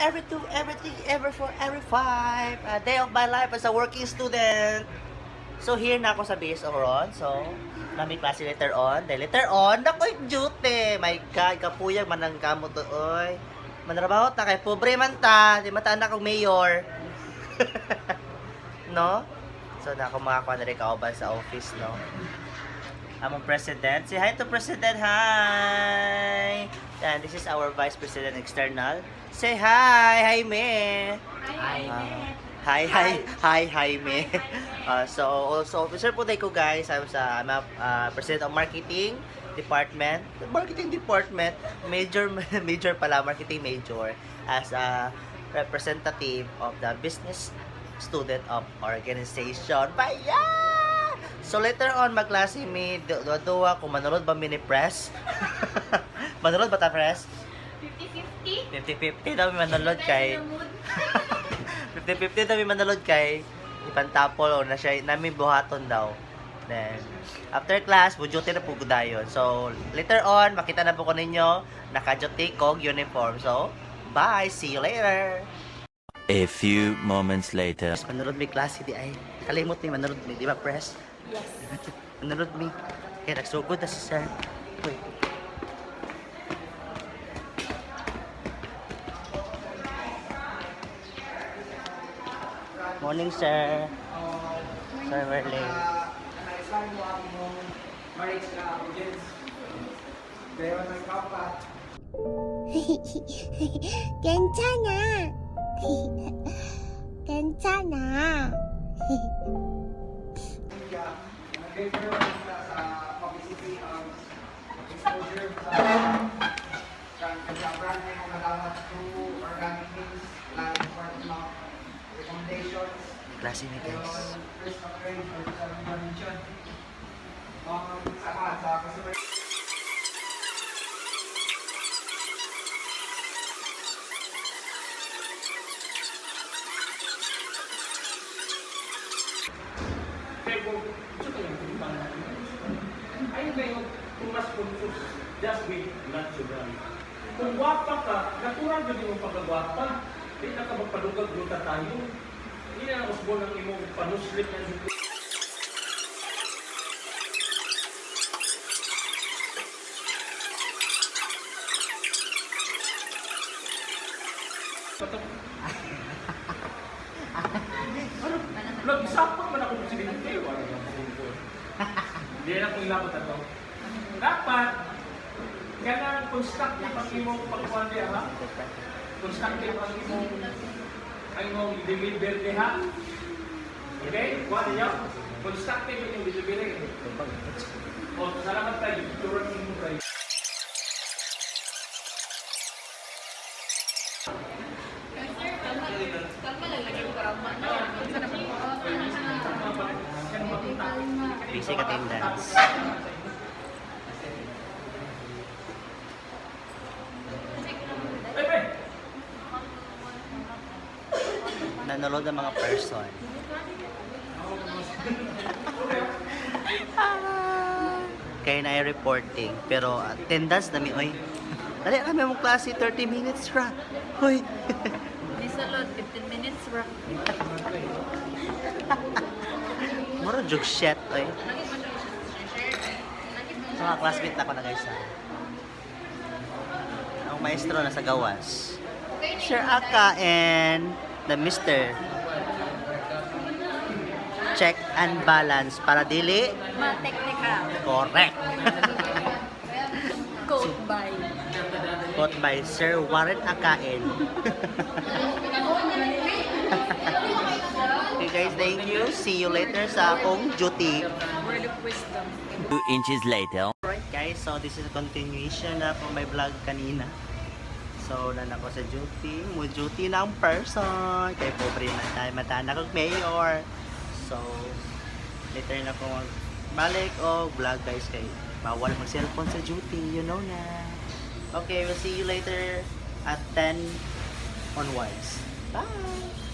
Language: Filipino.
every two, everything, every four, every five. A day of my life as a working student. So, here na ako sa BSO So, nami klase later on. Dahil later on, nako'y duty. My God, kapuyag manang kamo to, oy. Manarabaho ta kay pobre man ta. Di mataan na kong mayor. No? So, na ako makakuha na rin kauban sa office, no? Among president. Say hi to president. Hi! And this is our vice president external. Say hi, Jaime. Hi. Hi, Jaime. So, also officer po tayo ko, guys. I'm a president of marketing department. Marketing department. Major pala, marketing major. As a representative of the business student of organization. Baya! So later on, magklase mi, duwa kung manunod ba mini press. Manunod ba ta press? 50-50. 50-50 daw mi manunod kay 50-50 daw mi manunod kay ipantapol o na siya namin buhaton daw. Then after class, bujote na po dayon. So later on, makita na po ko ninyo naka-duty kog uniform. So bye, see you later. A few moments later. Manunod mi klase di ay. Kalimot mi manunod mi, di ba press? Yes. Manunod mi. Kaya nagsugod na si sir. Uy. Morning, sir. Sir Merlin. 괜찮아. 괜찮아. Klase mi, guys. Ayun ba yung kung mas conscious, just be natural. Kung gwapa ka, natural din yung pagkagwapa. Hindi na ka magpadugag-duta tayo. Hindi na usbo ng imong panuslit na dito. Nag-isapot man ako sa ganito kayo. Hindi na kung ilabot na to. Dapat, ganang constructive ang imong pagkuhan diya, ha? Constructive ang imong deliver diya, ha? Okay? Kuha niyo? Constructive ang imong delivery. O, salamat tayo. Turan ng imong tayo. Basic attendance. Nanonood ng mga person. Kaya na ay reporting. Pero attendance na mi, oy. Dali kami mong klase, 30 minutes ra. Hoy. Nisalod, 15 minutes, bro. Moro jug shit, oy. So, mga classmate na ako na guys, ha. Ang maestro nasa gawas. Sir Aka and the Mr. Check and balance para dili Ma-technical. correct. Code by. Caught by Sir Warren Akain. Okay guys, thank you. See you later sa akong duty. Word of wisdom. 2 inches later. Alright guys, so this is a continuation na po my vlog kanina. So, nan ako sa duty. Mo duty ng person. Kay pobre matana kong mayor. So, later na ako magbalik o vlog guys kay bawal mag-cellphone sa duty. You know na. Okay, we'll see you later at 10 onwards. Bye!